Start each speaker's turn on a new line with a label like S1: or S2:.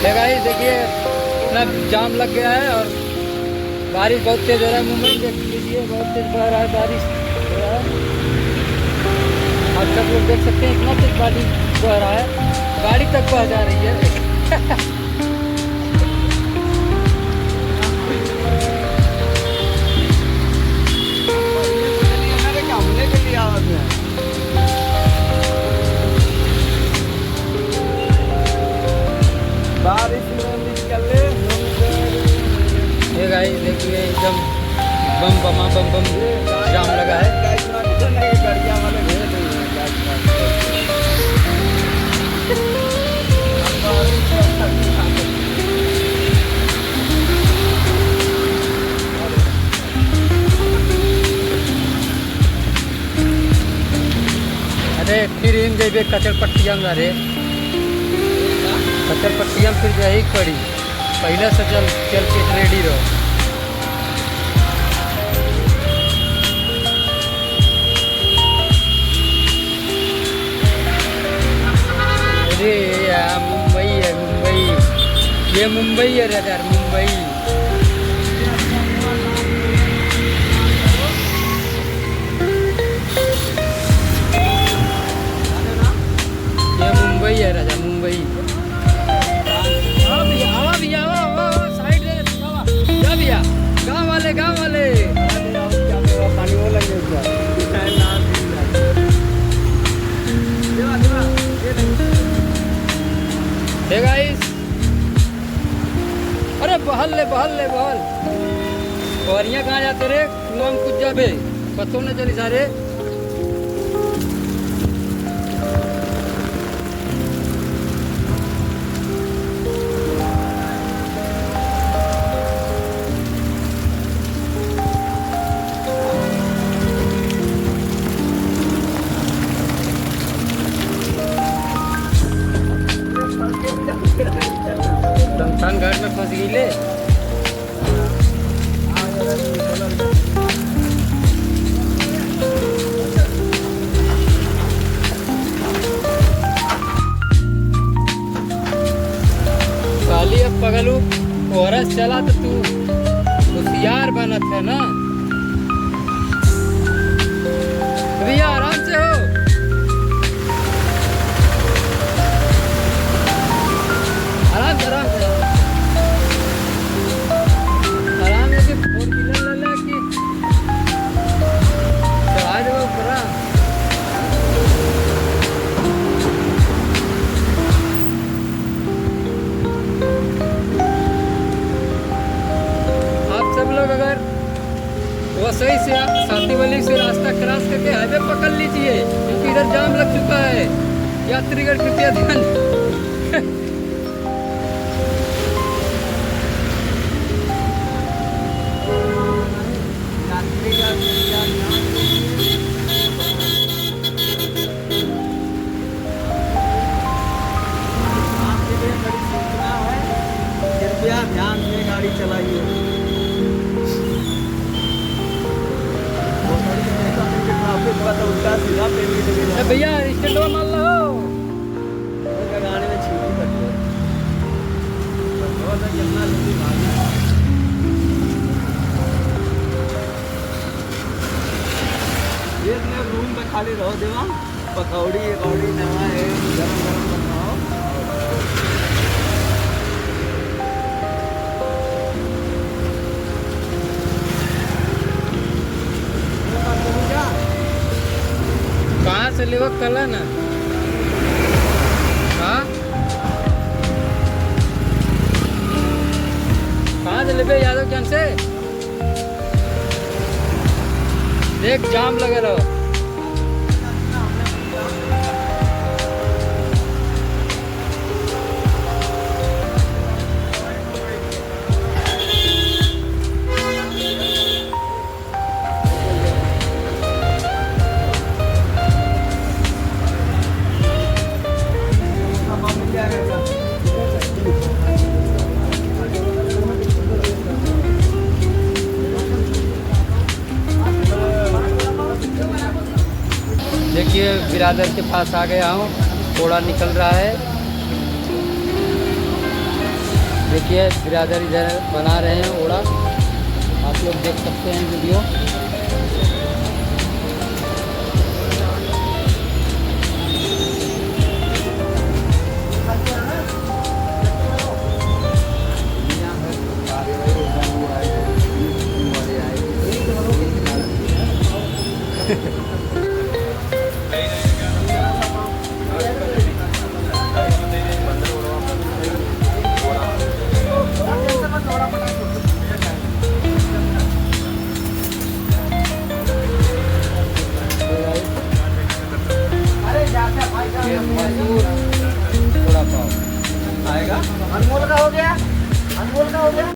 S1: ये गाइस देखिए इतना जाम लग गया है और बारिश बहुत तेज हो रहा है। मुंबई देख लीजिए बहुत तेज बह रहा है, बारिश हो रहा है। आप सब लोग देख सकते हैं इतना तेज बारिश बह रहा है, गाड़ी तक बह जा रही है।
S2: बारिश में निकले
S1: ये गाइस देखिए एकदम बम बमा बम बम जाम लगा है।
S2: गाड़िया वाले भेज
S1: अरे फिर इन जैबे कचर पट्टिया में रे कचर पट्टिया में फिर जाही पड़ी, पहले से चल चल के रेडी रहो। अरे यार मुंबई है मुंबई, ये मुंबई है रे यार मुंबई। ये मुंबई है राजा मुंबई। साइड जा भैया, गाँव वाले गाँव वाले।
S2: पानी वो लगे
S1: हे गाइस, अरे बहल ले बहल ले बहल। और यहाँ कहाँ जाते रे, कुआं में कुछ जाबे पतो न चली सारे। शमशान घाट में फंस गई ले। साली अब पगलू औरत चला तो तू होशियार बनत है ना। भैया आराम से हो, आराम से आराम से आराम से। 4 व्हीलर ले कि चढ़ा दो पूरा। आप सब लोग अगर वो सही से साथी वाली से रास्ता क्रॉस करके हाईवे पकड़ लीजिए, क्योंकि इधर जाम लग चुका है। यात्रीगण कृपया ध्यान।
S2: कृपया ध्यान से गाड़ी चलाइए। उल्टा सीधा पे
S1: भैया स्टैंड मान लो।
S2: गाड़ी में छीटी करते कितना जल्दी भागा। रूम में खाली रहो देवा, पकौड़ी पकौड़ी नवा है गरम गरम बनाओ।
S1: कहाँ से लेवा कल है ना। हाँ कहाँ से लेबे यादव कैन से देख जाम लगे रहो। देखिए बिरादर के पास आ गया हूँ, थोड़ा निकल रहा है। देखिए बिरादर इधर बना रहे हैं ओड़ा, आप लोग देख सकते हैं वीडियो।
S2: आएगा, अनमोल का हो गया, अनमोल का हो गया।